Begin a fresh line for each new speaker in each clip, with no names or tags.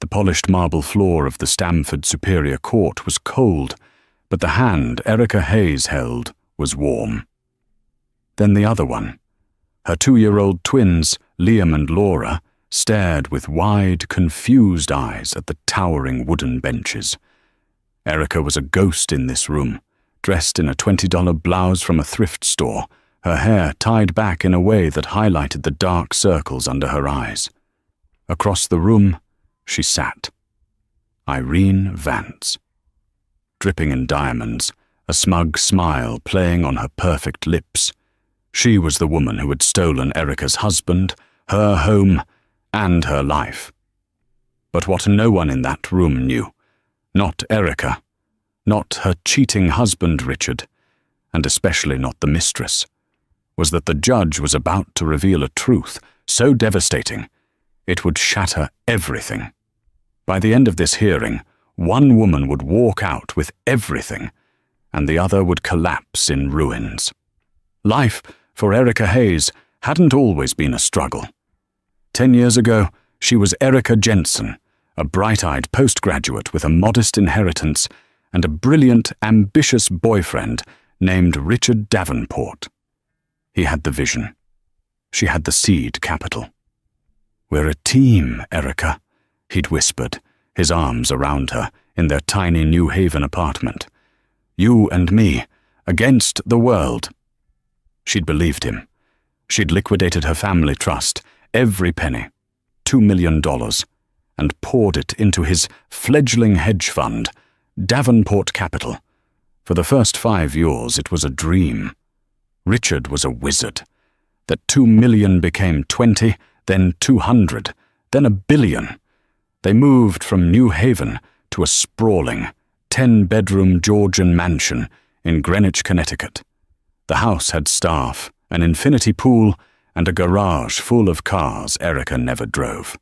polished marble floor of the Stamford Superior Court was cold, but the hand Erica Hayes held was warm. Then the other one. Her 2-year-old twins, Liam and Laura, stared with wide, confused eyes at the towering wooden benches. Erica was a ghost in this room, dressed in a $20 blouse from a thrift store, her hair tied back in a way that highlighted the dark circles under her eyes. Across the room, she sat. Irene Vance. Dripping in diamonds, a smug smile playing on her perfect lips. She was the woman who had stolen Erica's husband, her home, and her life. But what no one in that room knew, not Erica, not her cheating husband Richard, and especially not the mistress, was that the judge was about to reveal a truth so devastating it would shatter everything. By the end of this hearing, one woman would walk out with everything, and the other would collapse in ruins. Life, for Erica Hayes, hadn't always been a struggle. 10 years ago, she was Erica Jensen, a bright-eyed postgraduate with a modest inheritance and a brilliant, ambitious boyfriend named Richard Davenport. He had the vision. She had the seed capital. "We're a team, Erica," he'd whispered, his arms around her in their tiny New Haven apartment. "You and me, against the world." She'd believed him. She'd liquidated her family trust, every penny, $2 million, and poured it into his fledgling hedge fund, Davenport Capital. For the first 5 years, it was a dream. Richard was a wizard. That 2 million became 20, then 200, then $1 billion. They moved from New Haven to a sprawling, 10-bedroom Georgian mansion in Greenwich, Connecticut. The house had staff, an infinity pool, and a garage full of cars Erica never drove.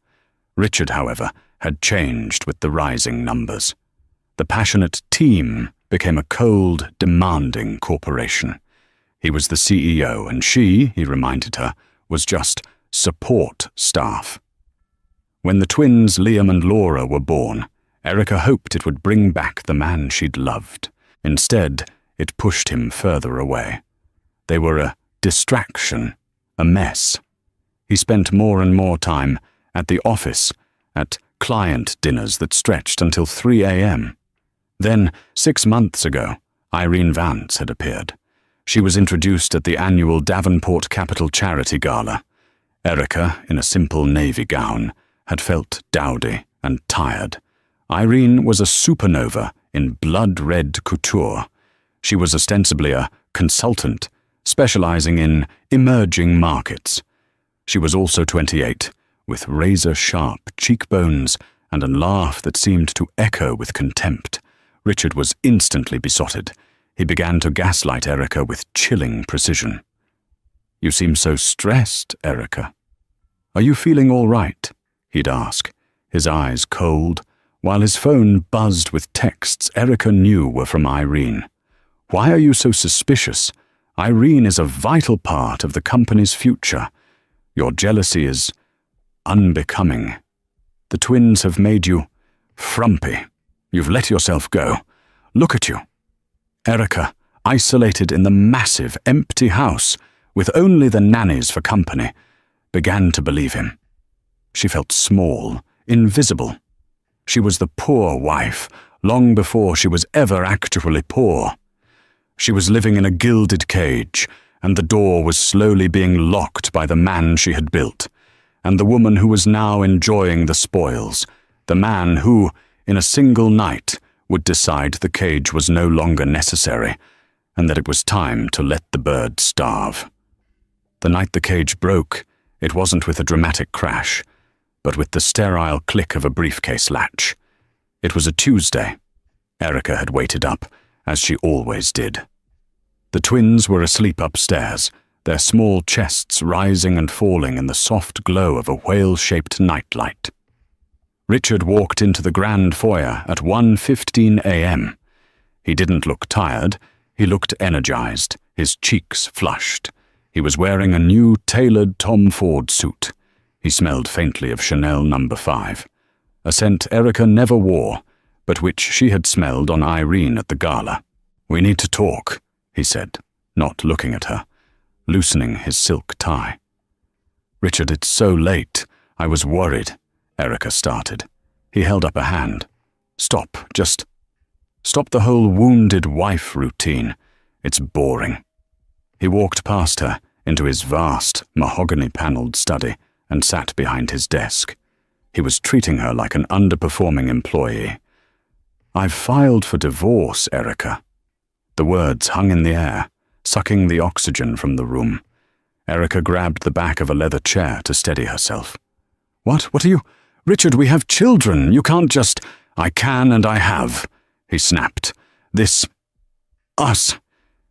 Richard, however, had changed with the rising numbers. The passionate team became a cold, demanding corporation. He was the CEO, and she, he reminded her, was just support staff. When the twins Liam and Laura were born, Erica hoped it would bring back the man she'd loved. Instead, it pushed him further away. They were a distraction, a mess. He spent more and more time at the office, at client dinners that stretched until 3 a.m. Then, 6 months ago, Irene Vance had appeared. She was introduced at the annual Davenport Capital Charity Gala. Erica, in a simple navy gown, had felt dowdy and tired. Irene was a supernova in blood-red couture. She was ostensibly a consultant, specializing in emerging markets. She was also 28, with razor-sharp cheekbones and a laugh that seemed to echo with contempt. Richard was instantly besotted. He began to gaslight Erica with chilling precision. "You seem so stressed, Erica. Are you feeling all right?" he'd ask, his eyes cold, while his phone buzzed with texts Erica knew were from Irene. "Why are you so suspicious? Irene is a vital part of the company's future. Your jealousy is unbecoming. The twins have made you frumpy. You've let yourself go. Look at you." Erica, isolated in the massive, empty house, with only the nannies for company, began to believe him. She felt small, invisible. She was the poor wife, long before she was ever actually poor. She was living in a gilded cage, and the door was slowly being locked by the man she had built, and the woman who was now enjoying the spoils, the man who, in a single night, would decide the cage was no longer necessary, and that it was time to let the bird starve. The night the cage broke, it wasn't with a dramatic crash, but with the sterile click of a briefcase latch. It was a Tuesday. Erica had waited up, as she always did. The twins were asleep upstairs, their small chests rising and falling in the soft glow of a whale-shaped nightlight. Richard walked into the grand foyer at 1:15 a.m. He didn't look tired, he looked energized, his cheeks flushed. He was wearing a new tailored Tom Ford suit. He smelled faintly of Chanel No. 5. a scent Erica never wore, but which she had smelled on Irene at the gala. "We need to talk," he said, not looking at her, loosening his silk tie. "Richard, it's so late. I was worried," Erica started. He held up a hand. "Stop, just stop the whole wounded wife routine. It's boring." He walked past her into his vast, mahogany-paneled study and sat behind his desk. He was treating her like an underperforming employee. "I've filed for divorce, Erica." The words hung in the air, sucking the oxygen from the room. Erica grabbed the back of a leather chair to steady herself. What are you? "Richard, we have children. You can't just—" "I can and I have," he snapped. Us.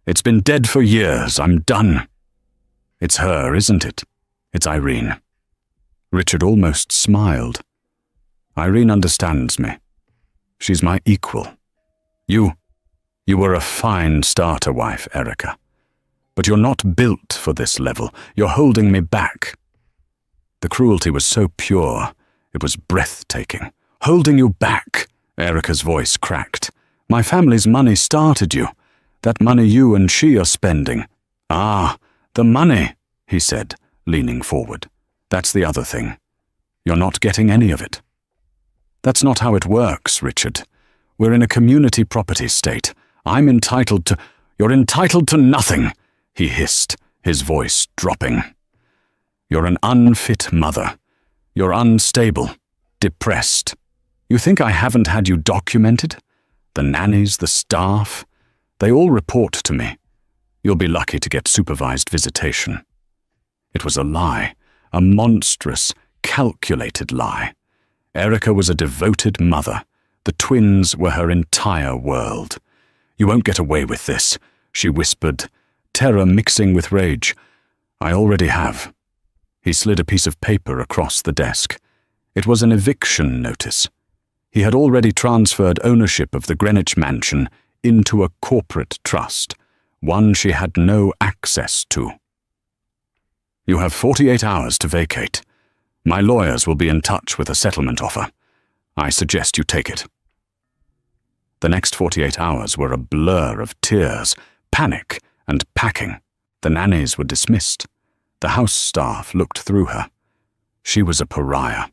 It's been dead for years. I'm done." "It's her, isn't it? It's Irene." Richard almost smiled. "Irene understands me. She's my equal. You were a fine starter wife, Erica. But you're not built for this level. You're holding me back." The cruelty was so pure, it was breathtaking. "Holding you back," Erica's voice cracked. "My family's money started you. That money you and she are spending." "Ah, the money," he said, leaning forward. "That's the other thing. You're not getting any of it." "That's not how it works, Richard. We're in a community property state. I'm entitled to—" "You're entitled to nothing," he hissed, his voice dropping. "You're an unfit mother. You're unstable, depressed. You think I haven't had you documented? The nannies, the staff, they all report to me. You'll be lucky to get supervised visitation." It was a lie, a monstrous, calculated lie. Erica was a devoted mother. The twins were her entire world. "You won't get away with this," she whispered, terror mixing with rage. "I already have." He slid a piece of paper across the desk. It was an eviction notice. He had already transferred ownership of the Greenwich mansion into a corporate trust, one she had no access to. "You have 48 hours to vacate. My lawyers will be in touch with a settlement offer. I suggest you take it." The next 48 hours were a blur of tears, panic, and packing. The nannies were dismissed. The house staff looked through her. She was a pariah.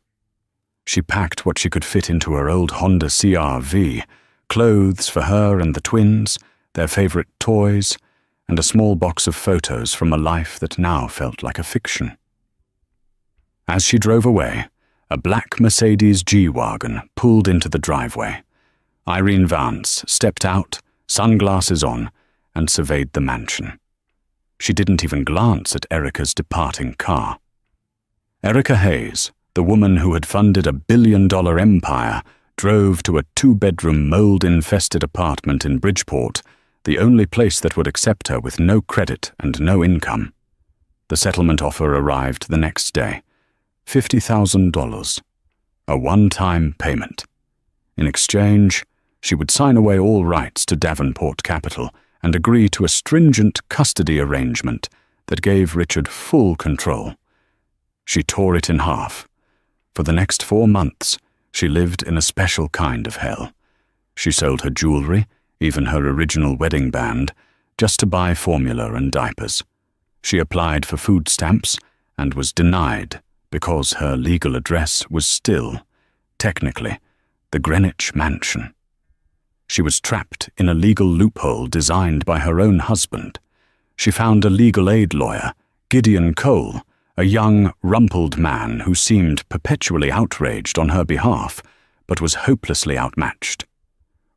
She packed what she could fit into her old Honda CR-V, clothes for her and the twins, their favorite toys, and a small box of photos from a life that now felt like a fiction. As she drove away, a black Mercedes G-Wagon pulled into the driveway. Irene Vance stepped out, sunglasses on, and surveyed the mansion. She didn't even glance at Erica's departing car. Erica Hayes, the woman who had funded a billion-dollar empire, drove to a two-bedroom mold-infested apartment in Bridgeport, the only place that would accept her with no credit and no income. The settlement offer arrived the next day. $50,000. A one-time payment. In exchange, she would sign away all rights to Davenport Capital and agree to a stringent custody arrangement that gave Richard full control. She tore it in half. For the next 4 months, she lived in a special kind of hell. She sold her jewelry, even her original wedding band, just to buy formula and diapers. She applied for food stamps and was denied because her legal address was still, technically, the Greenwich Mansion. She was trapped in a legal loophole designed by her own husband. She found a legal aid lawyer, Gideon Cole, a young, rumpled man who seemed perpetually outraged on her behalf, but was hopelessly outmatched.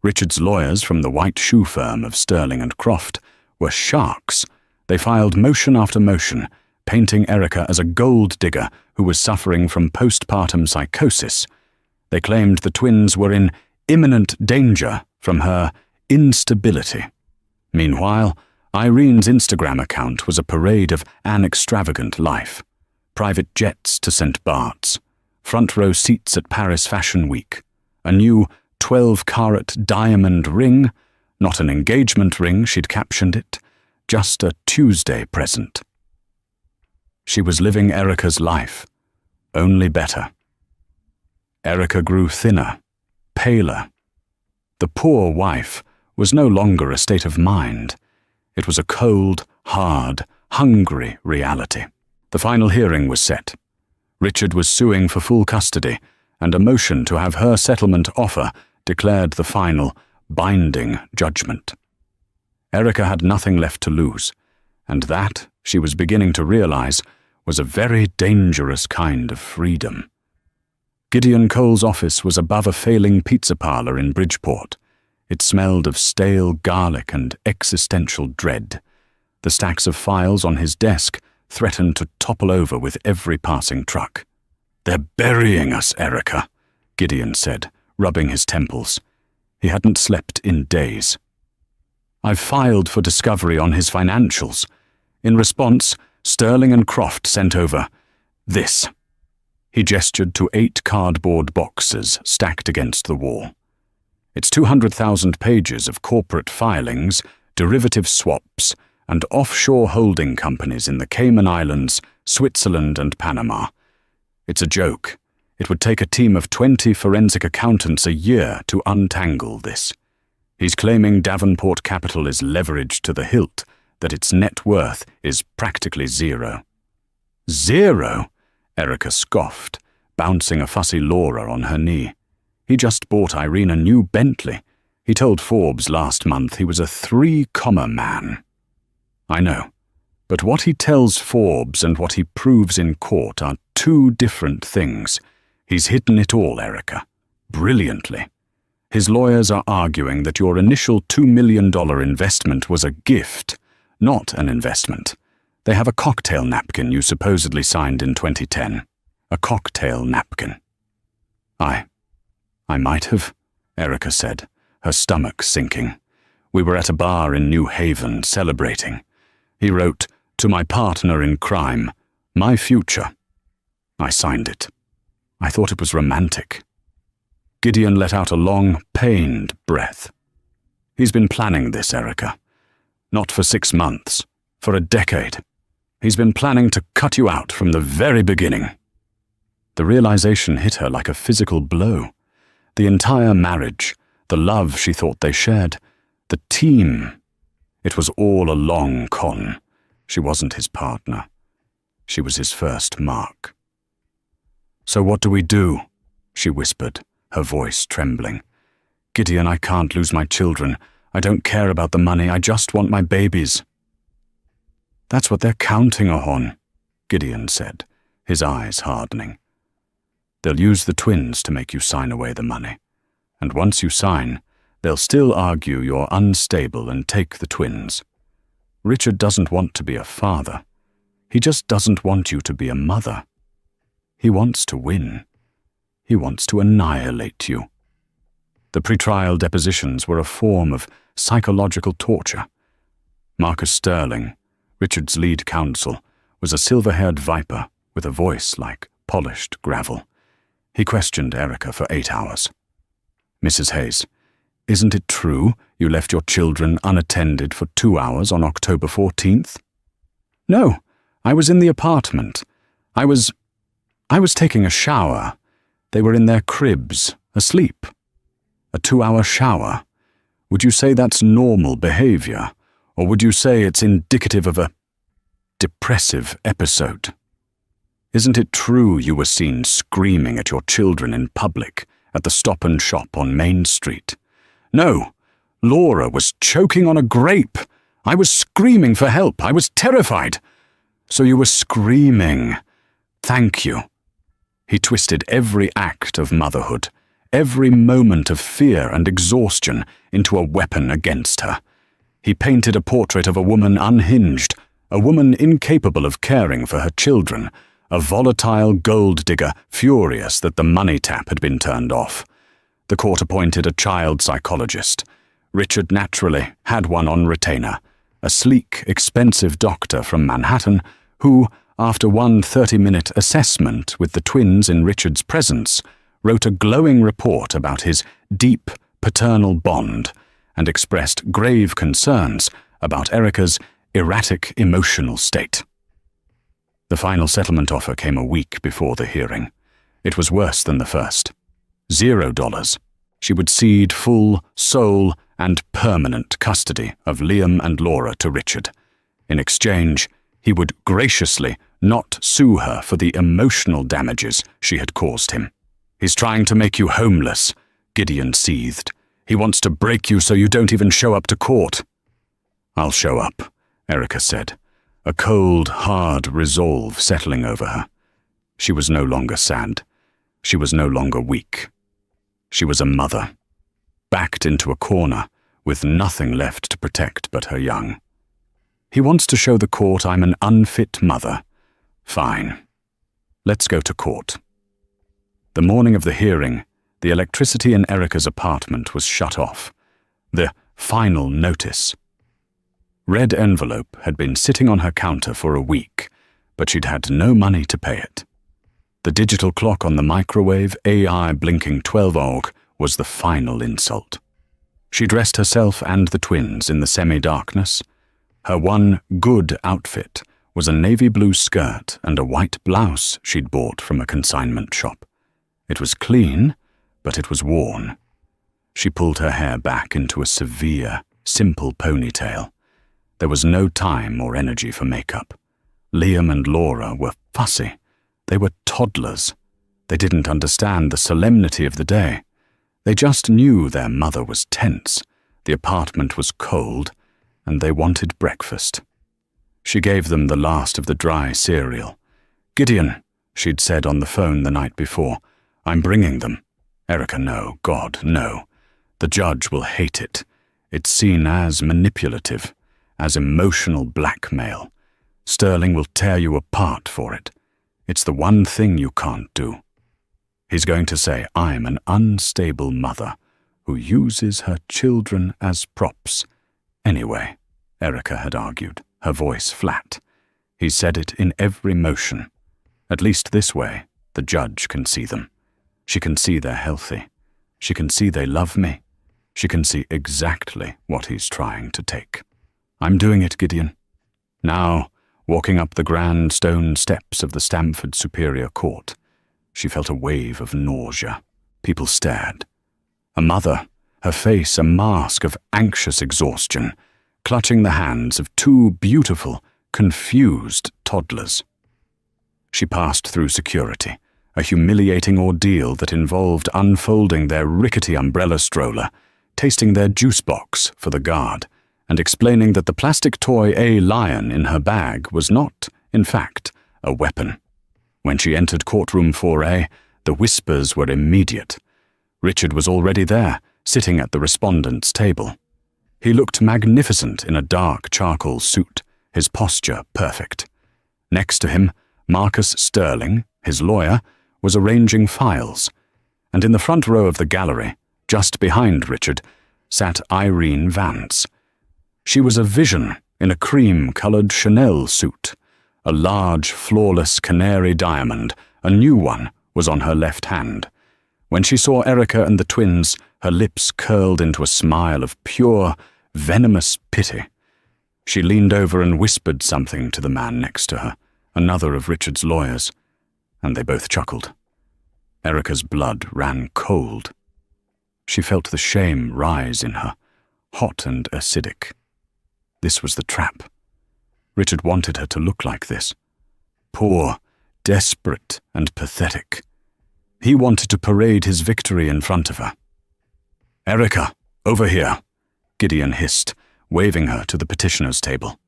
Richard's lawyers from the white shoe firm of Sterling and Croft were sharks. They filed motion after motion, painting Erica as a gold digger who was suffering from postpartum psychosis. They claimed the twins were in imminent danger from her instability. Meanwhile, Irene's Instagram account was a parade of an extravagant life. Private jets to St. Bart's, front row seats at Paris Fashion Week, a new 12-carat diamond ring, not an engagement ring, she'd captioned it, just a Tuesday present. She was living Erica's life, only better. Erica grew thinner, paler. The poor wife was no longer a state of mind. It was a cold, hard, hungry reality. The final hearing was set. Richard was suing for full custody, and a motion to have her settlement offer declared the final, binding judgment. Erica had nothing left to lose, and that, she was beginning to realize, was a very dangerous kind of freedom. Gideon Cole's office was above a failing pizza parlor in Bridgeport. It smelled of stale garlic and existential dread. The stacks of files on his desk threatened to topple over with every passing truck. "They're burying us, Erica," Gideon said, rubbing his temples. He hadn't slept in days. "I've filed for discovery on his financials. In response, Sterling and Croft sent over this." He gestured to 8 cardboard boxes stacked against the wall. "It's 200,000 pages of corporate filings, derivative swaps, and offshore holding companies in the Cayman Islands, Switzerland, and Panama. It's a joke. It would take a team of 20 forensic accountants a year to untangle this. He's claiming Davenport Capital is leveraged to the hilt, that its net worth is practically zero." "Zero?" Erica scoffed, bouncing a fussy Laura on her knee. "He just bought Irene a new Bentley. He told Forbes last month he was a 3-comma man." "I know, but what he tells Forbes and what he proves in court are 2 different things. He's hidden it all, Erica. Brilliantly. His lawyers are arguing that your initial $2 million investment was a gift, not an investment. They have a cocktail napkin you supposedly signed in 2010. A cocktail napkin." I might have," Erica said, her stomach sinking. "We were at a bar in New Haven celebrating. He wrote, 'To my partner in crime, my future.' I signed it. I thought it was romantic." Gideon let out a long, pained breath. "He's been planning this, Erica. Not for 6 months, for a decade. He's been planning to cut you out from the very beginning." The realization hit her like a physical blow. The entire marriage, the love she thought they shared, the team. It was all a long con. She wasn't his partner. She was his first mark. "So what do we do?" she whispered, her voice trembling. "Gideon, I can't lose my children. I don't care about the money. I just want my babies." "That's what they're counting on," Gideon said, his eyes hardening. "They'll use the twins to make you sign away the money. And once you sign, they'll still argue you're unstable and take the twins. Richard doesn't want to be a father. He just doesn't want you to be a mother. He wants to win. He wants to annihilate you." The pretrial depositions were a form of psychological torture. Marcus Sterling, Richard's lead counsel, was a silver-haired viper with a voice like polished gravel. He questioned Erica for 8 hours. "Mrs. Hayes, isn't it true you left your children unattended for 2 hours on October 14th? "No, I was in the apartment. I was taking a shower. They were in their cribs, asleep. A 2-hour shower. Would you say that's normal behavior, or would you say it's indicative of a depressive episode? Isn't it true you were seen screaming at your children in public at the Stop and Shop on Main Street? No, Laura was choking on a grape. I was screaming for help. I was terrified. So you were screaming. Thank you." He twisted every act of motherhood, every moment of fear and exhaustion into a weapon against her. He painted a portrait of a woman unhinged, a woman incapable of caring for her children, a volatile gold digger furious that the money tap had been turned off. The court appointed a child psychologist. Richard naturally had one on retainer, a sleek, expensive doctor from Manhattan who, after one 30-minute assessment with the twins in Richard's presence, wrote a glowing report about his deep paternal bond and expressed grave concerns about Erica's erratic emotional state. The final settlement offer came a week before the hearing. It was worse than the first. $0. She would cede full, sole, and permanent custody of Liam and Laura to Richard. In exchange, he would graciously not sue her for the emotional damages she had caused him. "He's trying to make you homeless," Gideon seethed. "He wants to break you so you don't even show up to court." "I'll show up," Erica said, a cold, hard resolve settling over her. She was no longer sad. She was no longer weak. She was a mother, backed into a corner with nothing left to protect but her young. "He wants to show the court I'm an unfit mother. Fine. Let's go to court." The morning of the hearing, the electricity in Erica's apartment was shut off. The final notice. Red envelope had been sitting on her counter for a week, but she'd had no money to pay it. The digital clock on the microwave, AI blinking 12 was the final insult. She dressed herself and the twins in the semi-darkness. Her one good outfit was a navy blue skirt and a white blouse she'd bought from a consignment shop. It was clean, but it was worn. She pulled her hair back into a severe, simple ponytail. There was no time or energy for makeup. Liam and Laura were fussy. They were toddlers. They didn't understand the solemnity of the day. They just knew their mother was tense, the apartment was cold, and they wanted breakfast. She gave them the last of the dry cereal. "Gideon," she'd said on the phone the night before, "I'm bringing them." Erica, no, God, no. The judge will hate it. It's seen as manipulative, as emotional blackmail. Sterling will tear you apart for it. It's the one thing you can't do. He's going to say, "I'm an unstable mother who uses her children as props." Anyway, Erica had argued, her voice flat. He said it in every motion. At least this way, the judge can see them. She can see they're healthy. She can see they love me. She can see exactly what he's trying to take. "I'm doing it, Gideon." Now, walking up the grand stone steps of the Stamford Superior Court, she felt a wave of nausea. People stared. A mother, her face a mask of anxious exhaustion, clutching the hands of two beautiful, confused toddlers. She passed through security, a humiliating ordeal that involved unfolding their rickety umbrella stroller, tasting their juice box for the guard, and explaining that the plastic toy lion in her bag was not, in fact, a weapon. When she entered courtroom 4A, the whispers were immediate. Richard was already there, sitting at the respondent's table. He looked magnificent in a dark charcoal suit, his posture perfect. Next to him, Marcus Sterling, his lawyer, was arranging files, and in the front row of the gallery, just behind Richard, sat Irene Vance. She was a vision in a cream-colored Chanel suit. A large, flawless canary diamond, a new one, was on her left hand. When she saw Erica and the twins, her lips curled into a smile of pure, venomous pity. She leaned over and whispered something to the man next to her, another of Richard's lawyers, and they both chuckled. Erica's blood ran cold. She felt the shame rise in her, hot and acidic. This was the trap. Richard wanted her to look like this. Poor, desperate, and pathetic. He wanted to parade his victory in front of her. "Erica, over here," Gideon hissed, waving her to the petitioner's table.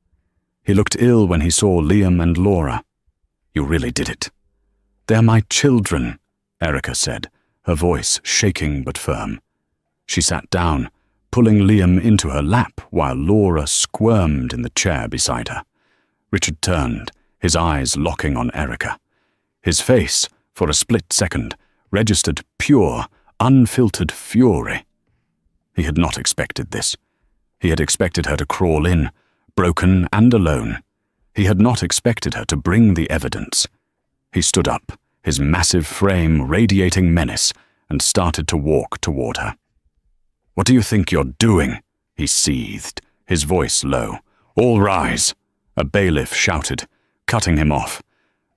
He looked ill when he saw Liam and Laura. "You really did it." "They're my children," Erica said, her voice shaking but firm. She sat down, pulling Liam into her lap while Laura squirmed in the chair beside her. Richard turned, his eyes locking on Erica. His face, for a split second, registered pure, unfiltered fury. He had not expected this. He had expected her to crawl in, broken and alone. He had not expected her to bring the evidence. He stood up, his massive frame radiating menace, and started to walk toward her. "What do you think you're doing?" he seethed, his voice low. "All rise," a bailiff shouted, cutting him off.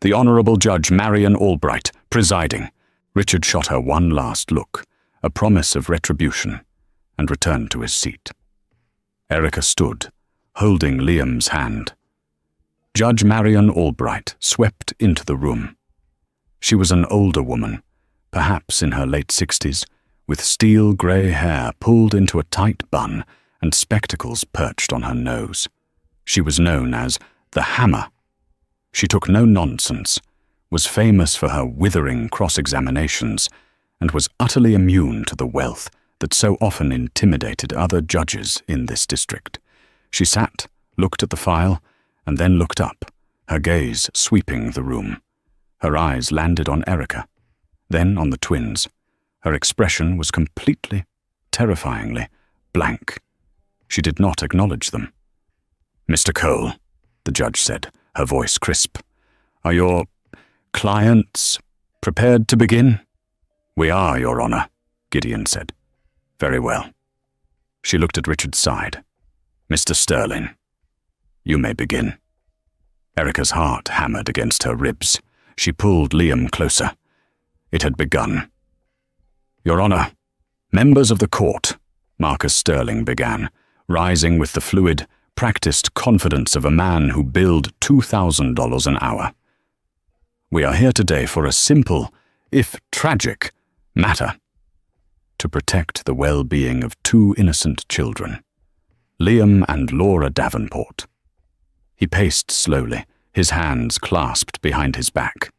"The Honourable Judge Marion Albright, presiding. Richard shot her one last look, a promise of retribution, and returned to his seat. Erica stood, holding Liam's hand. Judge Marion Albright swept into the room. She was an older woman, perhaps in her late 60s, with steel-grey hair pulled into a tight bun and spectacles perched on her nose. She was known as the Hammer. She took no nonsense, was famous for her withering cross-examinations, and was utterly immune to the wealth that so often intimidated other judges in this district. She sat, looked at the file, and then looked up, her gaze sweeping the room. Her eyes landed on Erica, then on the twins. Her expression was completely, terrifyingly, blank. She did not acknowledge them. "Mr. Cole," the judge said, her voice crisp, "are your clients prepared to begin?" "We are, Your Honor," Gideon said. "Very well." She looked at Richard's side. "Mr. Sterling, you may begin." Erica's heart hammered against her ribs. She pulled Liam closer. It had begun. "Your Honor, members of the court," Marcus Sterling began, rising with the fluid, practiced confidence of a man who billed $2,000 an hour. "We are here today for a simple, if tragic, matter: to protect the well-being of two innocent children, Liam and Laura Davenport." He paced slowly, his hands clasped behind his back.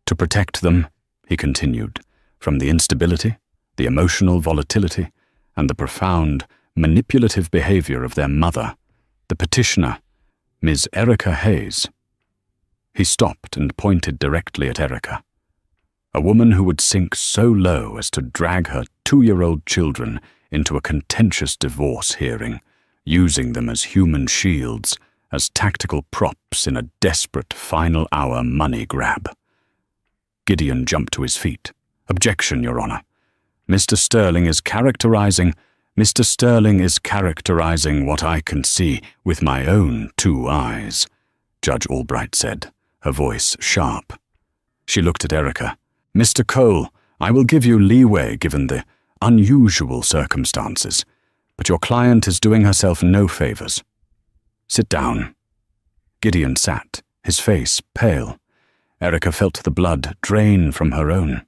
"To protect them," he continued, "from the instability, the emotional volatility, and the profound, manipulative behavior of their mother, the petitioner, Ms. Erica Hayes." He stopped and pointed directly at Erica. A woman who would sink so low as to drag her 2-year-old children into a contentious divorce hearing, using them as human shields, as tactical props in a desperate final-hour money grab. Gideon jumped to his feet. "Objection, Your Honor. Mr. Sterling is characterizing what I can see with my own 2 eyes," Judge Albright said, her voice sharp. She looked at Erica. "Mr. Cole, I will give you leeway given the unusual circumstances, but your client is doing herself no favors. Sit down." Gideon sat, his face pale. Erica felt the blood drain from her own.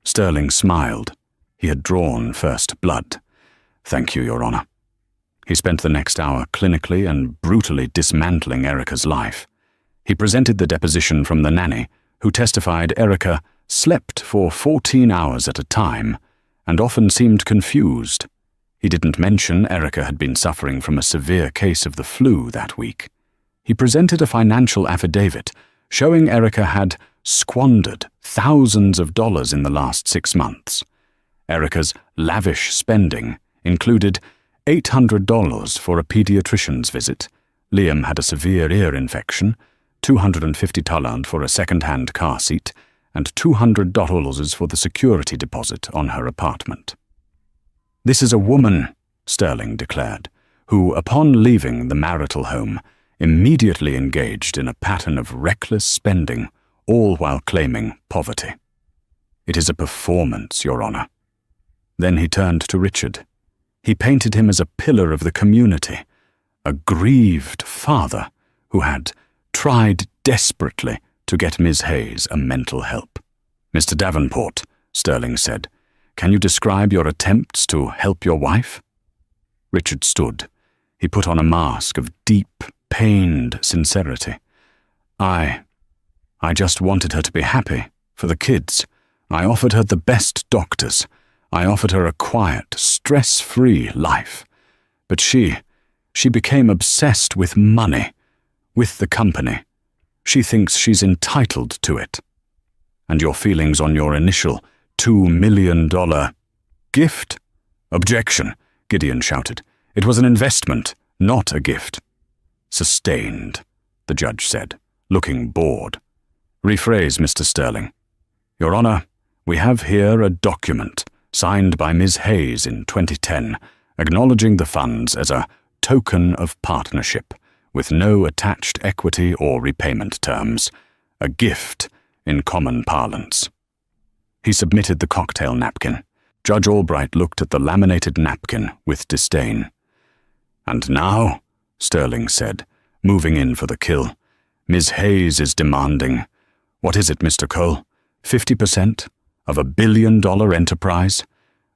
Sterling smiled. He had drawn first blood. "Thank you, Your Honor." He spent the next hour clinically and brutally dismantling Erica's life. He presented the deposition from the nanny, who testified Erica slept for 14 hours at a time and often seemed confused. He didn't mention Erica had been suffering from a severe case of the flu that week. He presented a financial affidavit showing Erica had squandered thousands of dollars in the last 6 months. Erica's lavish spending included $800 for a pediatrician's visit. Liam had a severe ear infection, $250 for a second-hand car seat, and $200 for the security deposit on her apartment. "This is a woman," Sterling declared, "who, upon leaving the marital home, immediately engaged in a pattern of reckless spending, all while claiming poverty. It is a performance, Your Honor." Then he turned to Richard. He painted him as a pillar of the community, a grieved father who had tried desperately to get Ms. Hayes a mental help. "Mr. Davenport," Sterling said, "can you describe your attempts to help your wife?" Richard stood. He put on a mask of deep, pained sincerity. I just wanted her to be happy, for the kids. I offered her the best doctors. I offered her a quiet, stress-free life. But she became obsessed with money, with the company. She thinks she's entitled to it. And your feelings on your initial $2 million gift? "Objection," Gideon shouted. "It was an investment, not a gift." "Sustained," the judge said, looking bored. "Rephrase, Mr. Sterling." "Your Honor, we have here a document signed by Ms. Hayes in 2010, acknowledging the funds as a token of partnership, with no attached equity or repayment terms, a gift in common parlance." He submitted the cocktail napkin. Judge Albright looked at the laminated napkin with disdain. "And now," Sterling said, moving in for the kill, "Ms. Hayes is demanding, what is it, Mr. Cole, 50% of $1 billion enterprise?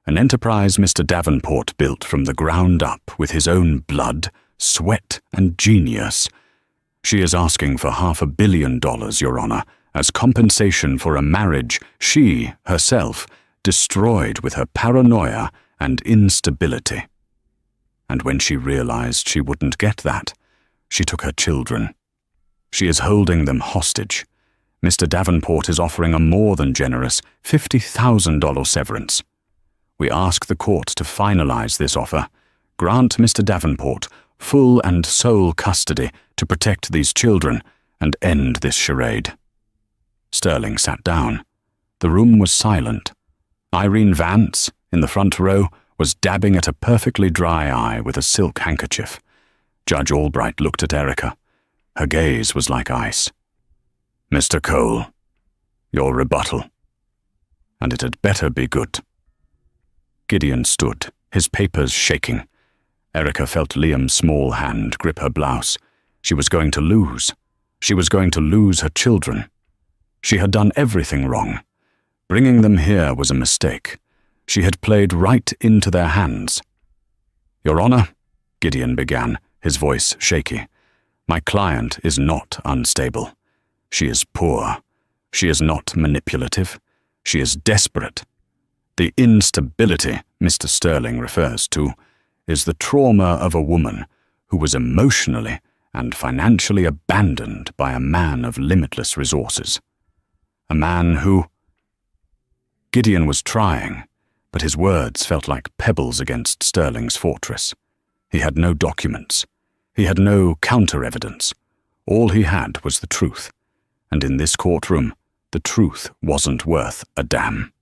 An enterprise Mr. Davenport built from the ground up with his own blood, sweat, and genius. She is asking for $500 million, Your Honor, as compensation for a marriage she, herself, destroyed with her paranoia and instability. And when she realized she wouldn't get that, she took her children. She is holding them hostage. Mr. Davenport is offering a more than generous $50,000 severance. We ask the court to finalize this offer, grant Mr. Davenport full and sole custody to protect these children, and end this charade." Sterling sat down. The room was silent. Irene Vance, in the front row, was dabbing at a perfectly dry eye with a silk handkerchief. Judge Albright looked at Erica. Her gaze was like ice. "Mr. Cole, your rebuttal. And it had better be good." Gideon stood, his papers shaking. Erica felt Liam's small hand grip her blouse. She was going to lose. She was going to lose her children. She had done everything wrong. Bringing them here was a mistake. She had played right into their hands. "Your Honor," Gideon began, his voice shaky, "my client is not unstable. She is poor. She is not manipulative. She is desperate. The instability Mr. Sterling refers to is the trauma of a woman who was emotionally and financially abandoned by a man of limitless resources. A man who—" Gideon was trying, but his words felt like pebbles against Sterling's fortress. He had no documents. He had no counter-evidence. All he had was the truth. And in this courtroom, the truth wasn't worth a damn.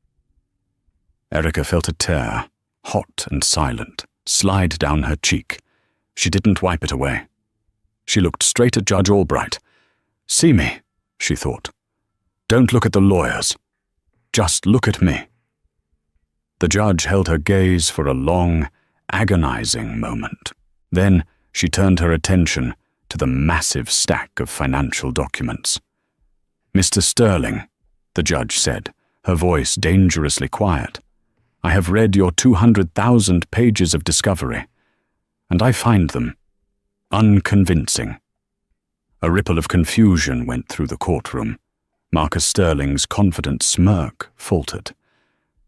Erica felt a tear, hot and silent, slide down her cheek. She didn't wipe it away. She looked straight at Judge Albright. "See me," she thought. "Don't look at the lawyers. Just look at me." The judge held her gaze for a long, agonizing moment. Then she turned her attention to the massive stack of financial documents. "Mr. Sterling," the judge said, her voice dangerously quiet, "I have read your 200,000 pages of discovery, and I find them unconvincing." A ripple of confusion went through the courtroom. Marcus Sterling's confident smirk faltered.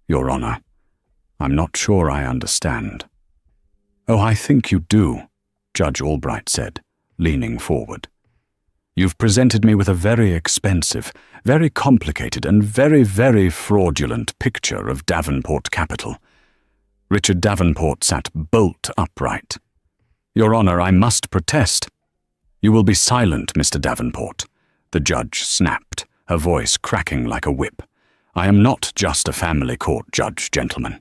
"Your Honor, I'm not sure I understand." "Oh, I think you do," Judge Albright said, leaning forward. "You've presented me with a very expensive, very complicated, and very, very fraudulent picture of Davenport Capital." Richard Davenport sat bolt upright. "Your Honor, I must protest." "You will be silent, Mr. Davenport," the judge snapped, her voice cracking like a whip. "I am not just a family court judge, gentlemen.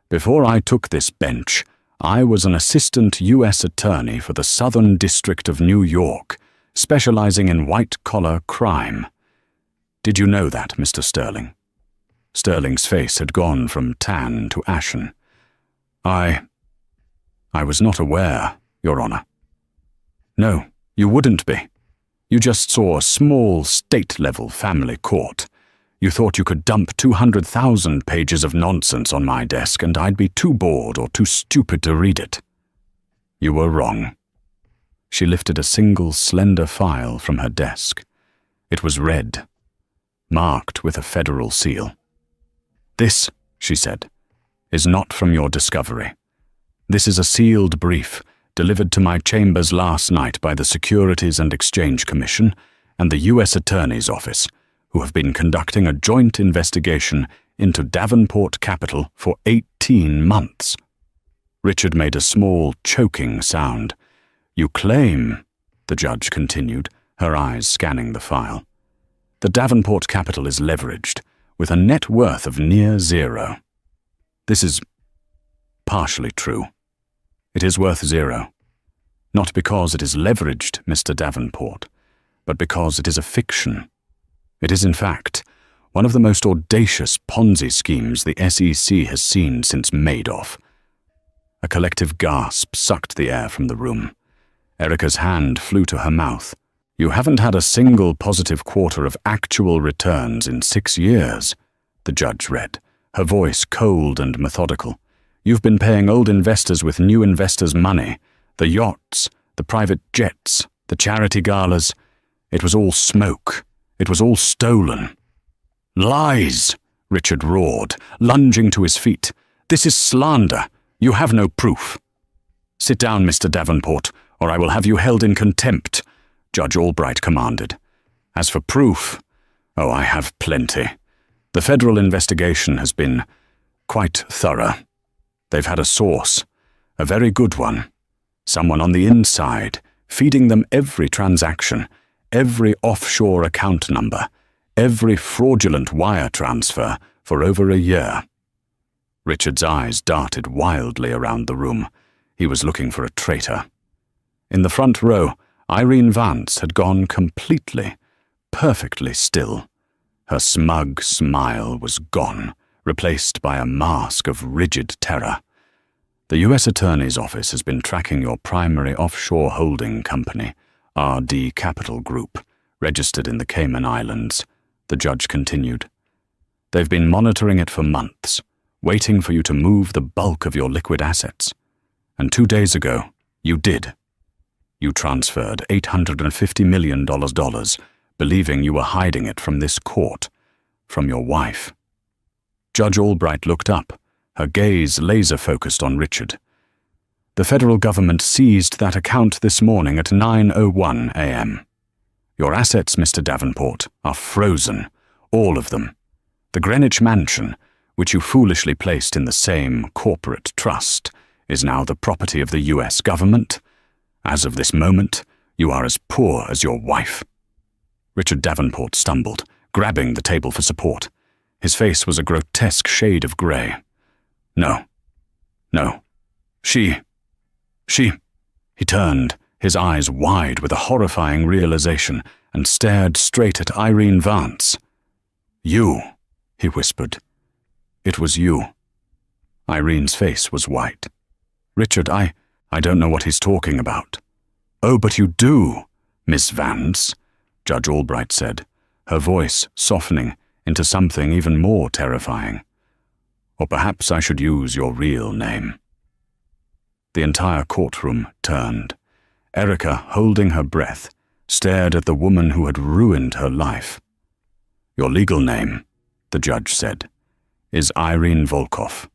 Before I took this bench, I was an assistant U.S. attorney for the Southern District of New York, specializing in white-collar crime. Did you know that, Mr. Sterling?" Sterling's face had gone from tan to ashen. I was not aware, Your Honor." "No, you wouldn't be. You just saw a small state-level family court. You thought you could dump 200,000 pages of nonsense on my desk and I'd be too bored or too stupid to read it. You were wrong." She lifted a single slender file from her desk. It was red, marked with a federal seal. "This," she said, "is not from your discovery. This is a sealed brief delivered to my chambers last night by the Securities and Exchange Commission and the U.S. Attorney's Office, who have been conducting a joint investigation into Davenport Capital for 18 months. Richard made a small, choking sound. "You claim," the judge continued, her eyes scanning the file, "the Davenport Capital is leveraged, with a net worth of near zero. This is partially true. It is worth zero. Not because it is leveraged, Mr. Davenport, but because it is a fiction. It is, in fact, One of the most audacious Ponzi schemes the SEC has seen since Madoff. A collective gasp sucked the air from the room. Erica's hand flew to her mouth. "You haven't had a single positive quarter of actual returns in 6 years," the judge read, her voice cold and methodical. "You've been paying old investors with new investors' money, the yachts, the private jets, the charity galas. It was all smoke. It was all stolen." "Lies!" Richard roared, lunging to his feet. "This is slander. You have no proof." "Sit down, Mr. Davenport, or I will have you held in contempt," Judge Albright commanded. "As for proof, oh, I have plenty. The federal investigation has been quite thorough. They've had a source, a very good one, someone on the inside, feeding them every transaction, every offshore account number, every fraudulent wire transfer for over a year." Richard's eyes darted wildly around the room. He was looking for a traitor. In the front row, Irene Vance had gone completely, perfectly still. Her smug smile was gone, replaced by a mask of rigid terror. "The U.S. Attorney's Office has been tracking your primary offshore holding company, RD Capital Group, registered in the Cayman Islands," the judge continued. "They've been monitoring it for months, waiting for you to move the bulk of your liquid assets. And 2 days ago, you did. You transferred $850 million, believing you were hiding it from this court, from your wife." Judge Albright looked up, her gaze laser-focused on Richard. "The federal government seized that account this morning at 9:01 a.m. Your assets, Mr. Davenport, are frozen, all of them. The Greenwich Mansion, which you foolishly placed in the same corporate trust, is now the property of the U.S. government. As of this moment, you are as poor as your wife." Richard Davenport stumbled, grabbing the table for support. His face was a grotesque shade of grey. No. She. He turned, his eyes wide with a horrifying realization, and stared straight at Irene Vance. "You," he whispered. "It was you." Irene's face was white. "Richard, I don't know what he's talking about." "Oh, but you do, Miss Vance," Judge Albright said, her voice softening into something even more terrifying. "Or perhaps I should use your real name." The entire courtroom turned. Erica, holding her breath, stared at the woman who had ruined her life. "Your legal name," the judge said, "is Irene Volkov."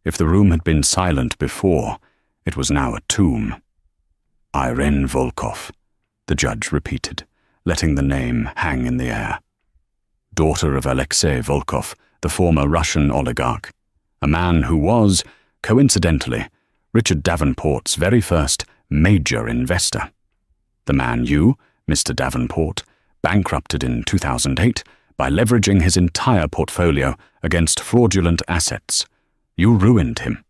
If the room had been silent before, it was now a tomb. "Irene Volkov," the judge repeated, letting the name hang in the air. Daughter of Alexei Volkov, the former Russian oligarch, a man who was, coincidentally, Richard Davenport's very first major investor. The man you, Mr. Davenport, bankrupted in 2008 by leveraging his entire portfolio against fraudulent assets. You ruined him.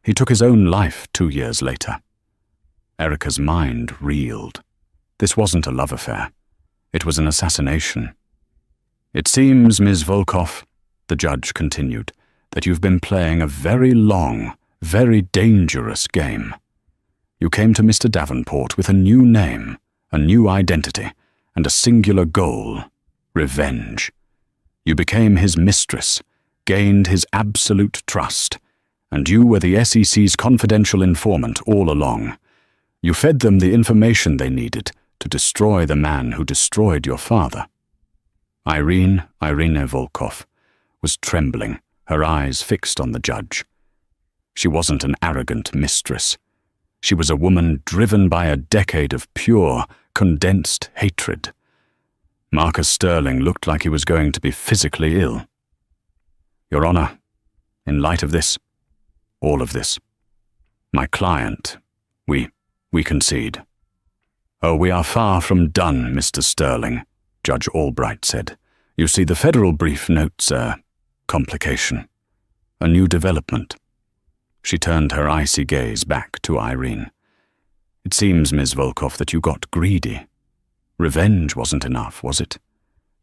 He took his own life 2 years later. Erica's mind reeled. This wasn't a love affair. It was an assassination. "It seems, Ms. Volkov," the judge continued, "that you've been playing a very long, very dangerous game. You came to Mr. Davenport with a new name, a new identity, and a singular goal: revenge. You became his mistress, gained his absolute trust, and you were the SEC's confidential informant all along. You fed them the information they needed to destroy the man who destroyed your father." Irene Volkov was trembling, her eyes fixed on the judge. She wasn't an arrogant mistress. She was a woman driven by a decade of pure, condensed hatred. Marcus Sterling looked like he was going to be physically ill. "Your Honor, in light of this, all of this, my client, we concede." "Oh, we are far from done, Mr. Sterling," Judge Albright said. "You see, the federal brief notes a complication, a new development." She turned her icy gaze back to Irene. "It seems, Ms. Volkov, that you got greedy. Revenge wasn't enough, was it?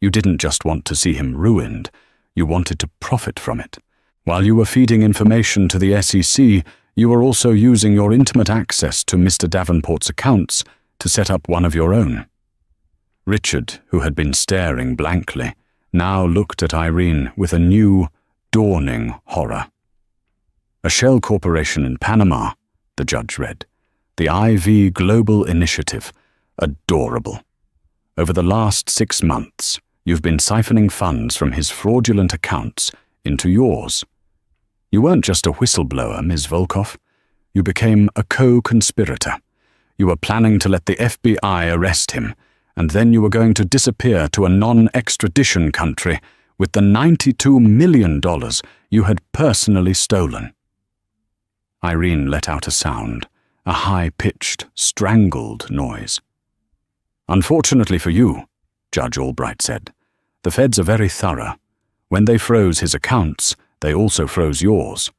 You didn't just want to see him ruined, you wanted to profit from it. While you were feeding information to the SEC, you were also using your intimate access to Mr. Davenport's accounts to set up one of your own. Richard, who had been staring blankly, now looked at Irene with a new, dawning horror. A shell corporation in Panama, the judge read. The IV Global Initiative. Adorable. Over the last 6 months, you've been siphoning funds from his fraudulent accounts into yours. You weren't just a whistleblower, Ms. Volkov. You became a co-conspirator. You were planning to let the FBI arrest him, and then you were going to disappear to a non-extradition country with the $92 million you had personally stolen. Irene let out a sound, a high-pitched, strangled noise. Unfortunately for you, Judge Albright said, the feds are very thorough. When they froze his accounts, they also froze yours.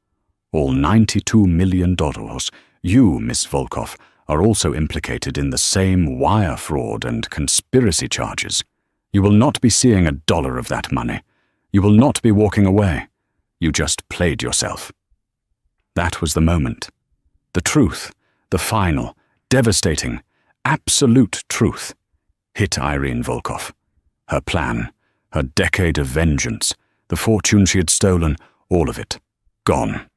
All $92 million. You, Miss Volkov, are also implicated in the same wire fraud and conspiracy charges. You will not be seeing $1 of that money. You will not be walking away. You just played yourself. That was the moment. The truth, the final, devastating, absolute truth, hit Irene Volkov. Her plan, her decade of vengeance, the fortune she had stolen, all of it, gone.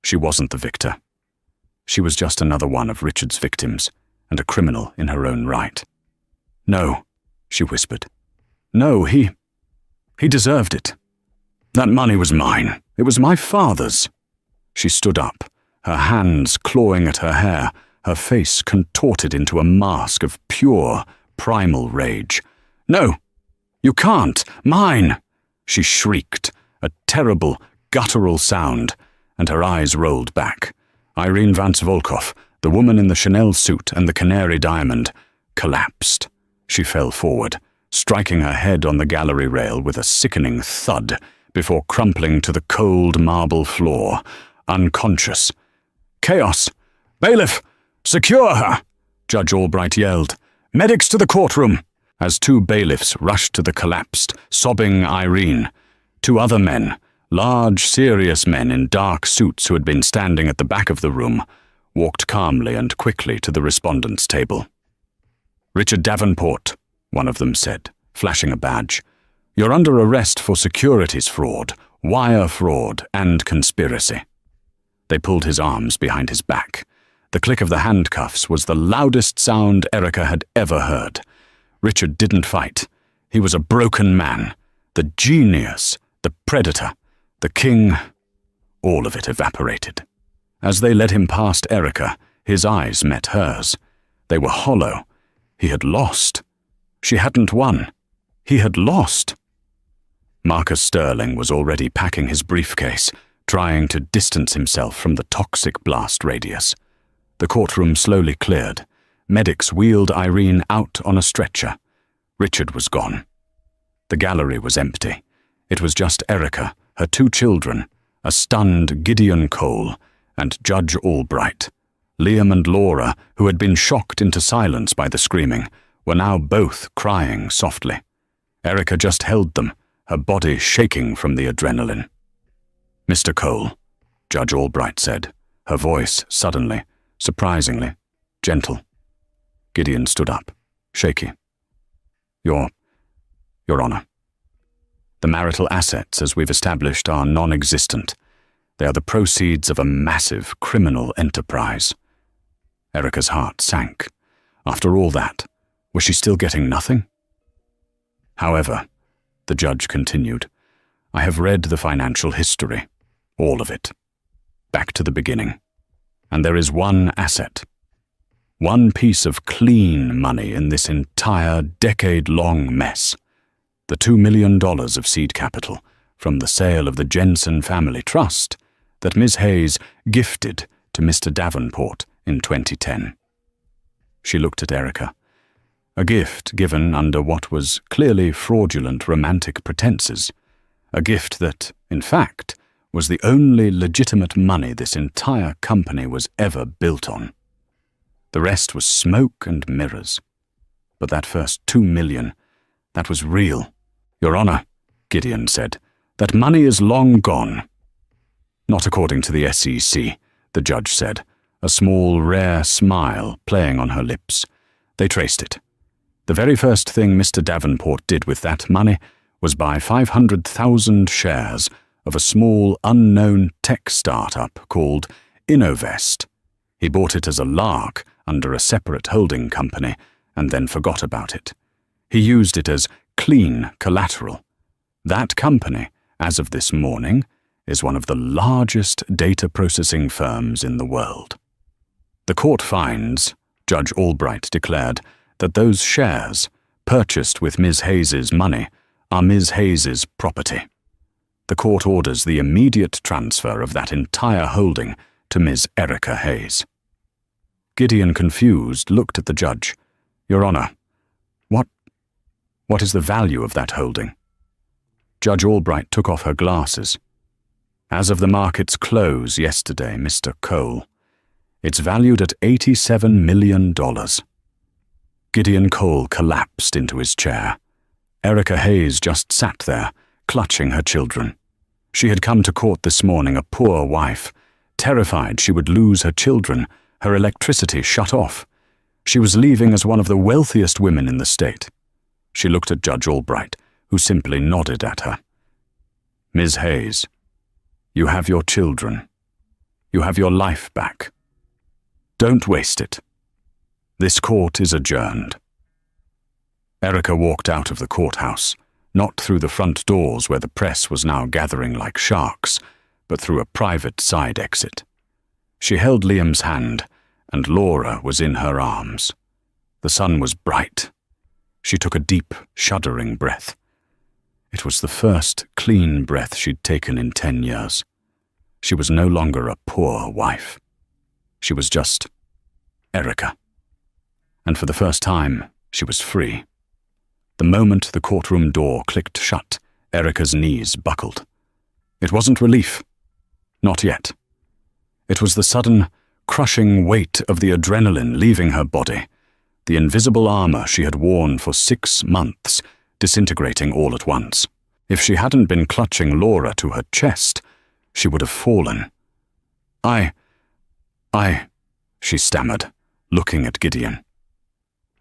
She wasn't the victor. She was just another one of Richard's victims, and a criminal in her own right. No, she whispered. No, he deserved it. That money was mine. It was my father's. She stood up, her hands clawing at her hair, her face contorted into a mask of pure, primal rage. No, you can't. Mine! She shrieked, a terrible, guttural sound, and her eyes rolled back. Irene Vance Volkov, the woman in the Chanel suit and the canary diamond, collapsed. She fell forward, striking her head on the gallery rail with a sickening thud before crumpling to the cold marble floor, unconscious. Chaos! Bailiff! Secure her! Judge Albright yelled. Medics to the courtroom! As 2 bailiffs rushed to the collapsed, sobbing Irene. 2 other men, large, serious men in dark suits who had been standing at the back of the room, walked calmly and quickly to the respondents' table. Richard Davenport, one of them said, flashing a badge. You're under arrest for securities fraud, wire fraud, and conspiracy. They pulled his arms behind his back. The click of the handcuffs was the loudest sound Erica had ever heard. Richard didn't fight. He was a broken man. The genius, the predator, the king, all of it evaporated. As they led him past Erica, his eyes met hers. They were hollow. He had lost. She hadn't won. He had lost. Marcus Sterling was already packing his briefcase, trying to distance himself from the toxic blast radius. The courtroom slowly cleared. Medics wheeled Irene out on a stretcher. Richard was gone. The gallery was empty. It was just Erica, her 2 children, a stunned Gideon Cole, and Judge Albright. Liam and Laura, who had been shocked into silence by the screaming, were now both crying softly. Erica just held them, her body shaking from the adrenaline. Mr. Cole, Judge Albright said, her voice suddenly, surprisingly, gentle. Gideon stood up, shaky. Your Honor. The marital assets, as we've established, are non-existent. They are the proceeds of a massive criminal enterprise. Erica's heart sank. After all that, was she still getting nothing? However, the judge continued, I have read the financial history, all of it, back to the beginning. And there is one asset, one piece of clean money in this entire decade-long mess. The $2 million of seed capital from the sale of the Jensen Family Trust that Ms. Hayes gifted to Mr. Davenport in 2010. She looked at Erica. A gift given under what was clearly fraudulent romantic pretenses. A gift that, in fact, was the only legitimate money this entire company was ever built on. The rest was smoke and mirrors. But that first $2 million, that was real. "Your Honor," Gideon said, "that money is long gone." "Not according to the SEC," the judge said, a small, rare smile playing on her lips. "They traced it. The very first thing Mr. Davenport did with that money was buy 500,000 shares of a small, unknown tech startup called Innovest. He bought it as a lark under a separate holding company and then forgot about it. He used it as clean collateral. That company, as of this morning, is one of the largest data processing firms in the world. The court finds," Judge Albright declared, "that those shares, purchased with Ms. Hayes's money, are Ms. Hayes's property. The court orders the immediate transfer of that entire holding to Ms. Erica Hayes." Gideon, confused, looked at the judge. "Your Honor, what is the value of that holding?" Judge Albright took off her glasses. "As of the market's close yesterday, Mr. Cole, it's valued at $87 million. Gideon Cole collapsed into his chair. Erica Hayes just sat there, clutching her children. She had come to court this morning a poor wife, terrified she would lose her children, her electricity shut off. She was leaving as one of the wealthiest women in the state. She looked at Judge Albright, who simply nodded at her. "Ms. Hayes, you have your children. You have your life back. Don't waste it. This court is adjourned." Erica walked out of the courthouse, not through the front doors where the press was now gathering like sharks, but through a private side exit. She held Liam's hand, and Laura was in her arms. The sun was bright. She took a deep, shuddering breath. It was the first clean breath she'd taken in 10 years. She was no longer a poor wife. She was just Erica. And for the first time, she was free. The moment the courtroom door clicked shut, Erica's knees buckled. It wasn't relief. Not yet. It was the sudden, crushing weight of the adrenaline leaving her body, the invisible armor she had worn for 6 months, disintegrating all at once. If she hadn't been clutching Laura to her chest, she would have fallen. I, she stammered, looking at Gideon.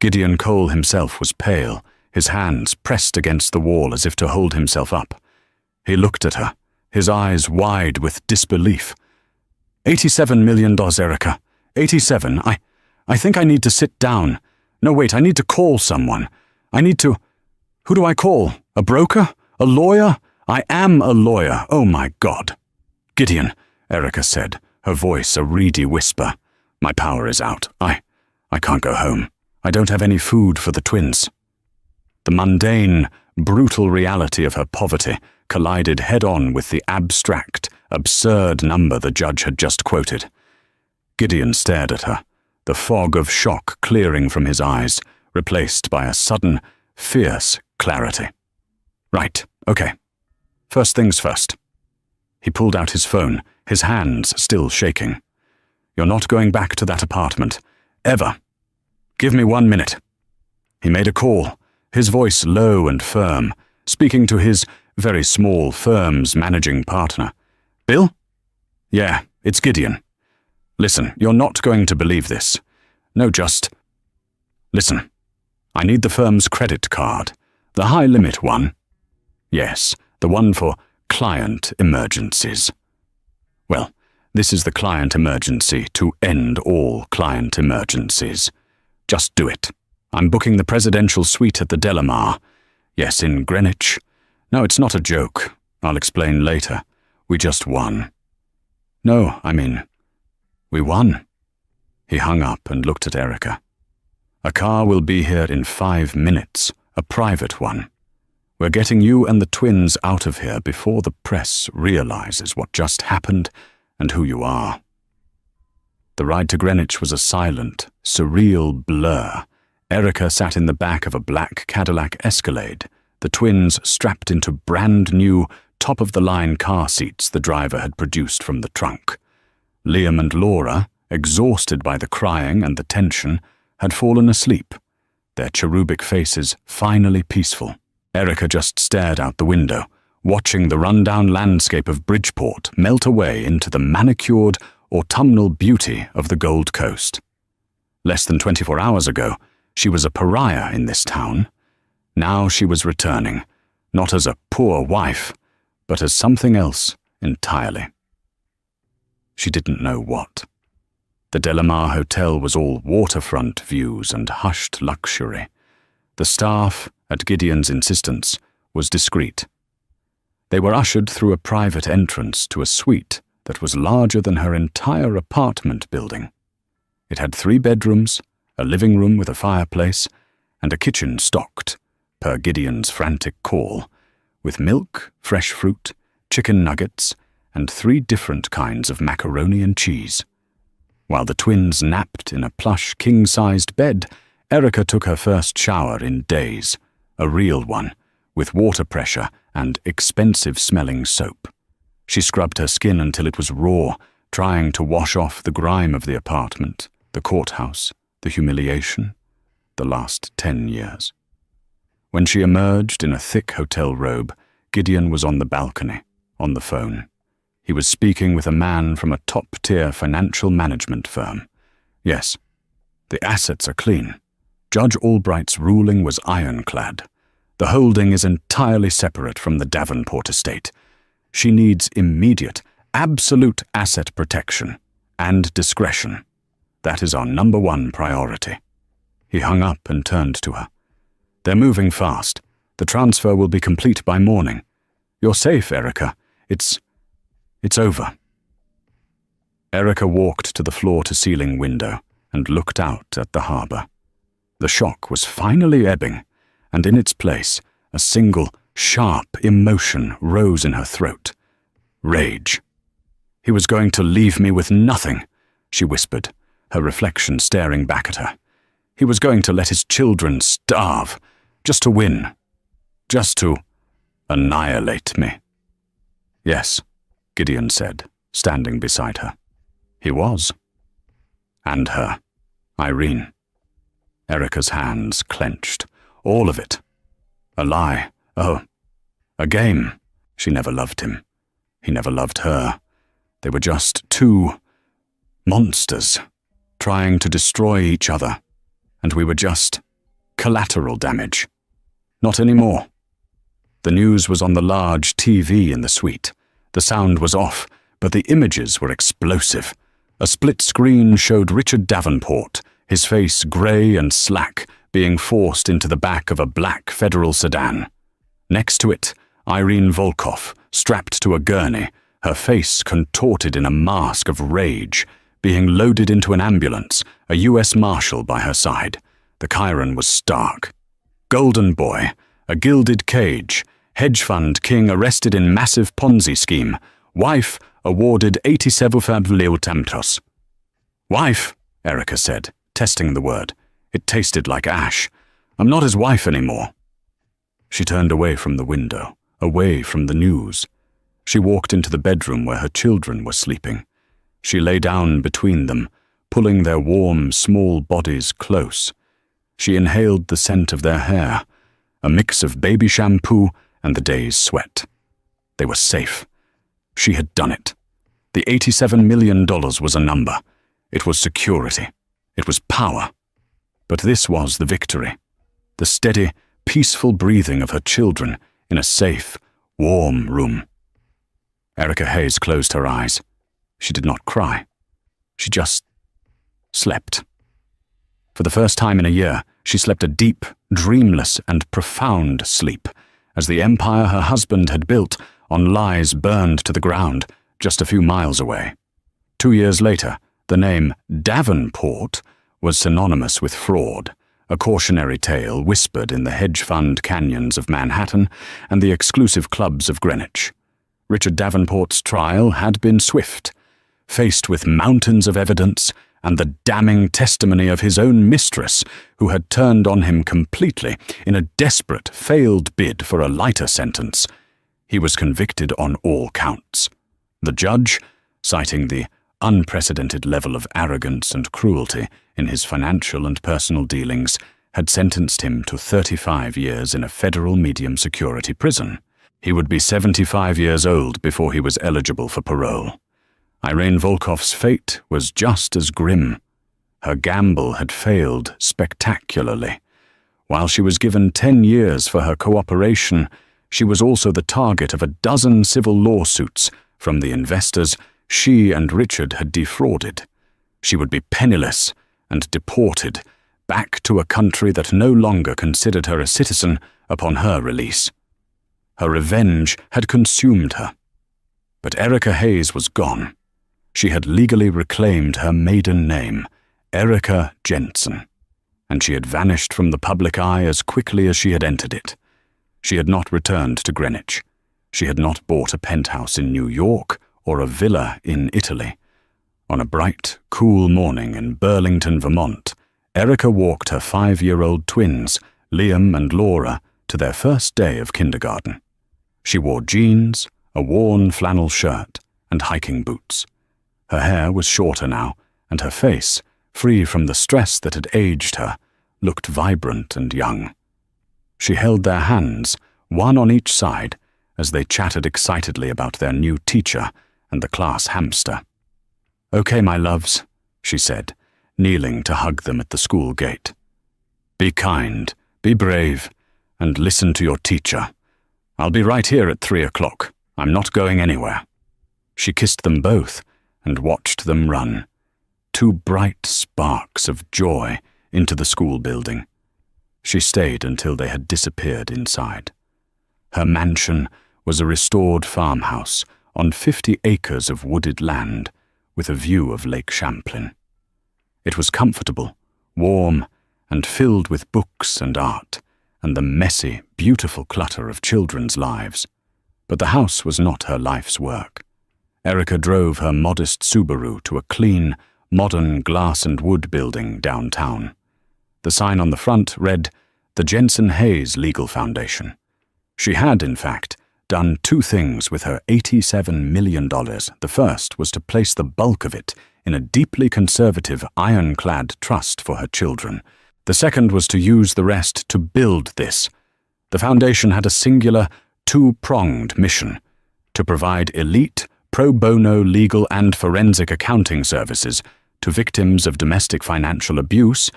Gideon Cole himself was pale, his hands pressed against the wall as if to hold himself up. He looked at her, his eyes wide with disbelief. $87 million, Erica. 87. I think I need to sit down. No, wait, I need to call someone. Who do I call? A broker? A lawyer? I am a lawyer. Oh my God. Gideon, Erica said, her voice a reedy whisper. My power is out. I can't go home. I don't have any food for the twins. The mundane, brutal reality of her poverty collided head-on with the abstract, absurd number the judge had just quoted. Gideon stared at her, the fog of shock clearing from his eyes, replaced by a sudden, fierce clarity. Right, okay. First things first. He pulled out his phone, his hands still shaking. You're not going back to that apartment. Ever. Give me 1 minute. He made a call, his voice low and firm, speaking to his very small firm's managing partner. Bill? Yeah, it's Gideon. Listen, you're not going to believe this. No, just... Listen, I need the firm's credit card. The high-limit one. Yes, the one for client emergencies. Well, this is the client emergency to end all client emergencies. Just do it. I'm booking the presidential suite at the Delamar. Yes, in Greenwich. No, it's not a joke. I'll explain later. We just won. No, I mean, we won. He hung up and looked at Erica. A car will be here in 5 minutes, a private one. We're getting you and the twins out of here before the press realizes what just happened and who you are. The ride to Greenwich was a silent, surreal blur. Erica sat in the back of a black Cadillac Escalade, the twins strapped into brand-new, top-of-the-line car seats the driver had produced from the trunk. Liam and Laura, exhausted by the crying and the tension, had fallen asleep, their cherubic faces finally peaceful. Erica just stared out the window, watching the rundown landscape of Bridgeport melt away into the manicured, autumnal beauty of the Gold Coast. Less than 24 hours ago, she was a pariah in this town. Now she was returning, not as a poor wife, but as something else entirely. She didn't know what. The Delamar Hotel was all waterfront views and hushed luxury. The staff, at Gideon's insistence, was discreet. They were ushered through a private entrance to a suite that was larger than her entire apartment building. It had 3 bedrooms, a living room with a fireplace, and a kitchen stocked, per Gideon's frantic call, with milk, fresh fruit, chicken nuggets, and 3 different kinds of macaroni and cheese. While the twins napped in a plush king-sized bed, Erica took her first shower in days, a real one, with water pressure and expensive-smelling soap. She scrubbed her skin until it was raw, trying to wash off the grime of the apartment, the courthouse, the humiliation, the last 10 years. When she emerged in a thick hotel robe, Gideon was on the balcony, on the phone. He was speaking with a man from a top-tier financial management firm. Yes, the assets are clean. Judge Albright's ruling was ironclad. The holding is entirely separate from the Davenport estate. She needs immediate, absolute asset protection and discretion. That is our #1 priority. He hung up and turned to her. They're moving fast. The transfer will be complete by morning. You're safe, Erica. It's over. Erica walked to the floor-to-ceiling window and looked out at the harbor. The shock was finally ebbing, and in its place, a single, sharp emotion rose in her throat. Rage. He was going to leave me with nothing, she whispered, her reflection staring back at her. He was going to let his children starve, just to win, just to annihilate me. Yes, Gideon said, standing beside her. He was. And her, Irene. Erica's hands clenched, all of it. A lie, a game. She never loved him. He never loved her. They were just 2 monsters, trying to destroy each other, and we were just collateral damage. Not anymore. The news was on the large TV in the suite. The sound was off, but the images were explosive. A split screen showed Richard Davenport, his face grey and slack, being forced into the back of a black Federal sedan. Next to it, Irene Volkov, strapped to a gurney, her face contorted in a mask of rage, being loaded into an ambulance, a U.S. Marshal by her side. The Chiron was stark. Golden Boy, a gilded cage, hedge fund king arrested in massive Ponzi scheme, wife awarded 87 leutemptos. Wife, Erica said, testing the word. It tasted like ash. I'm not his wife anymore. She turned away from the window, away from the news. She walked into the bedroom where her children were sleeping. She lay down between them, pulling their warm, small bodies close. She inhaled the scent of their hair, a mix of baby shampoo and the day's sweat. They were safe. She had done it. The $87 million was a number. It was security. It was power. But this was the victory. The steady, peaceful breathing of her children in a safe, warm room. Erica Hayes closed her eyes. She did not cry. She just slept. For the first time in a year, she slept a deep, dreamless, and profound sleep, as the empire her husband had built on lies burned to the ground just a few miles away. 2 years later, the name Davenport was synonymous with fraud, a cautionary tale whispered in the hedge fund canyons of Manhattan and the exclusive clubs of Greenwich. Richard Davenport's trial had been swift. Faced with mountains of evidence and the damning testimony of his own mistress, who had turned on him completely in a desperate, failed bid for a lighter sentence, he was convicted on all counts. The judge, citing the unprecedented level of arrogance and cruelty in his financial and personal dealings, had sentenced him to 35 years in a federal medium security prison. He would be 75 years old before he was eligible for parole. Irene Volkov's fate was just as grim. Her gamble had failed spectacularly. While she was given 10 years for her cooperation, she was also the target of a dozen civil lawsuits from the investors she and Richard had defrauded. She would be penniless and deported back to a country that no longer considered her a citizen upon her release. Her revenge had consumed her. But Erica Hayes was gone. She had legally reclaimed her maiden name, Erica Jensen, and she had vanished from the public eye as quickly as she had entered it. She had not returned to Greenwich. She had not bought a penthouse in New York or a villa in Italy. On a bright, cool morning in Burlington, Vermont, Erica walked her 5-year-old twins, Liam and Laura, to their first day of kindergarten. She wore jeans, a worn flannel shirt, and hiking boots. Her hair was shorter now, and her face, free from the stress that had aged her, looked vibrant and young. She held their hands, one on each side, as they chatted excitedly about their new teacher and the class hamster. "Okay, my loves," she said, kneeling to hug them at the school gate. "Be kind, be brave, and listen to your teacher. I'll be right here at 3 o'clock. I'm not going anywhere." She kissed them both and watched them run, two bright sparks of joy, into the school building. She stayed until they had disappeared inside. Her mansion was a restored farmhouse on 50 acres of wooded land with a view of Lake Champlain. It was comfortable, warm, and filled with books and art, and the messy, beautiful clutter of children's lives. But the house was not her life's work. Erica drove her modest Subaru to a clean, modern glass and wood building downtown. The sign on the front read, "The Jensen Hayes Legal Foundation." She had, in fact, done two things with her $87 million. The first was to place the bulk of it in a deeply conservative, ironclad trust for her children. The second was to use the rest to build this. The foundation had a singular, two-pronged mission: to provide elite, pro bono legal and forensic accounting services to victims of domestic financial abuse,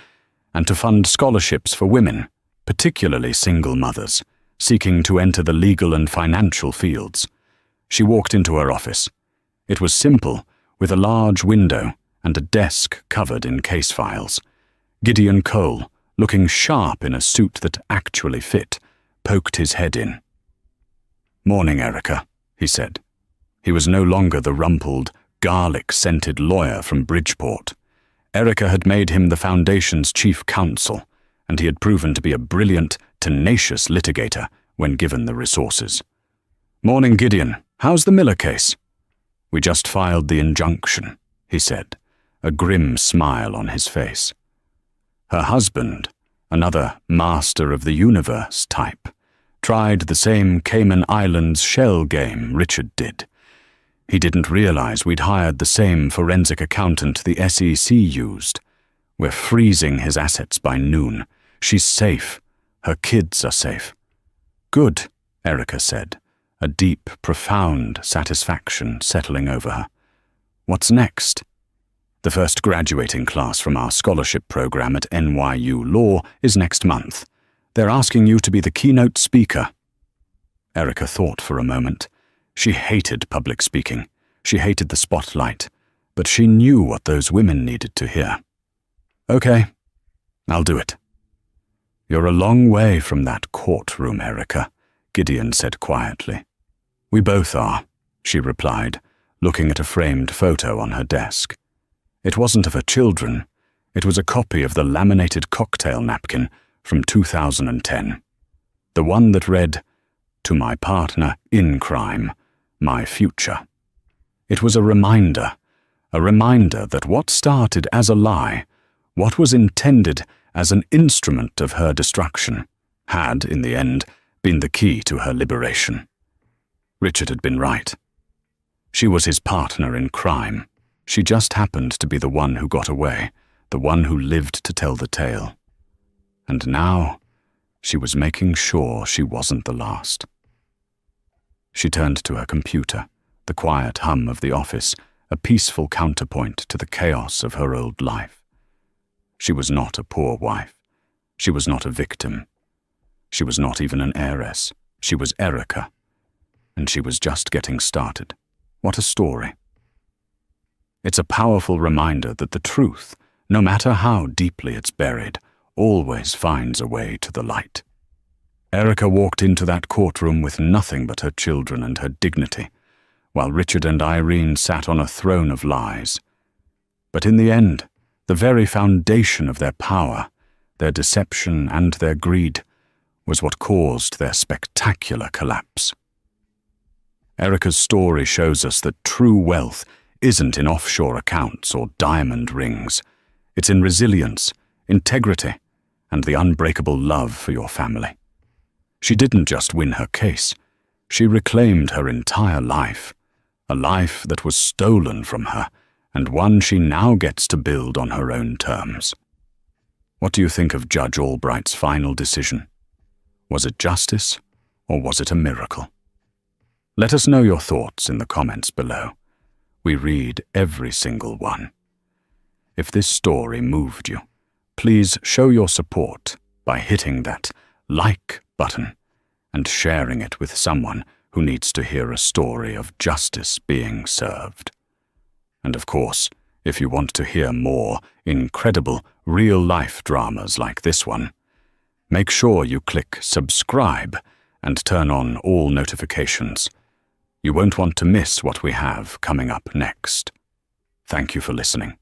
and to fund scholarships for women, particularly single mothers, seeking to enter the legal and financial fields. She walked into her office. It was simple, with a large window and a desk covered in case files. Gideon Cole, looking sharp in a suit that actually fit, poked his head in. "Morning, Erica," he said. He was no longer the rumpled, garlic-scented lawyer from Bridgeport. Erica had made him the Foundation's chief counsel, and he had proven to be a brilliant, tenacious litigator when given the resources. "Morning, Gideon. How's the Miller case?" "We just filed the injunction," he said, a grim smile on his face. Her husband, another master of the universe type, tried the same Cayman Islands shell game Richard did. He didn't realize we'd hired the same forensic accountant the SEC used. We're freezing his assets by noon. She's safe. Her kids are safe. "Good," Erica said, a deep, profound satisfaction settling over her. "What's next?" "The first graduating class from our scholarship program at NYU Law is next month. They're asking you to be the keynote speaker." Erica thought for a moment. She hated public speaking. She hated the spotlight, but she knew what those women needed to hear. "Okay, I'll do it." "You're a long way from that courtroom, Erica," Gideon said quietly. "We both are," she replied, looking at a framed photo on her desk. It wasn't of her children. It was a copy of the laminated cocktail napkin from 2010. The one that read, "To my partner in crime, my future." It was a reminder that what started as a lie, what was intended as an instrument of her destruction, had, in the end, been the key to her liberation. Richard had been right. She was his partner in crime. She just happened to be the one who got away, the one who lived to tell the tale. And now, she was making sure she wasn't the last. She turned to her computer, the quiet hum of the office, a peaceful counterpoint to the chaos of her old life. She was not a poor wife. She was not a victim. She was not even an heiress. She was Erica. And she was just getting started. What a story. It's a powerful reminder that the truth, no matter how deeply it's buried, always finds a way to the light. Erica walked into that courtroom with nothing but her children and her dignity, while Richard and Irene sat on a throne of lies. But in the end, the very foundation of their power, their deception and their greed, was what caused their spectacular collapse. Erica's story shows us that true wealth isn't in offshore accounts or diamond rings. It's in resilience, integrity, and the unbreakable love for your family. She didn't just win her case. She reclaimed her entire life, a life that was stolen from her, and one she now gets to build on her own terms. What do you think of Judge Albright's final decision? Was it justice, or was it a miracle? Let us know your thoughts in the comments below. We read every single one. If this story moved you, please show your support by hitting that like button and sharing it with someone who needs to hear a story of justice being served. And of course, if you want to hear more incredible real-life dramas like this one, make sure you click subscribe and turn on all notifications. You won't want to miss what we have coming up next. Thank you for listening.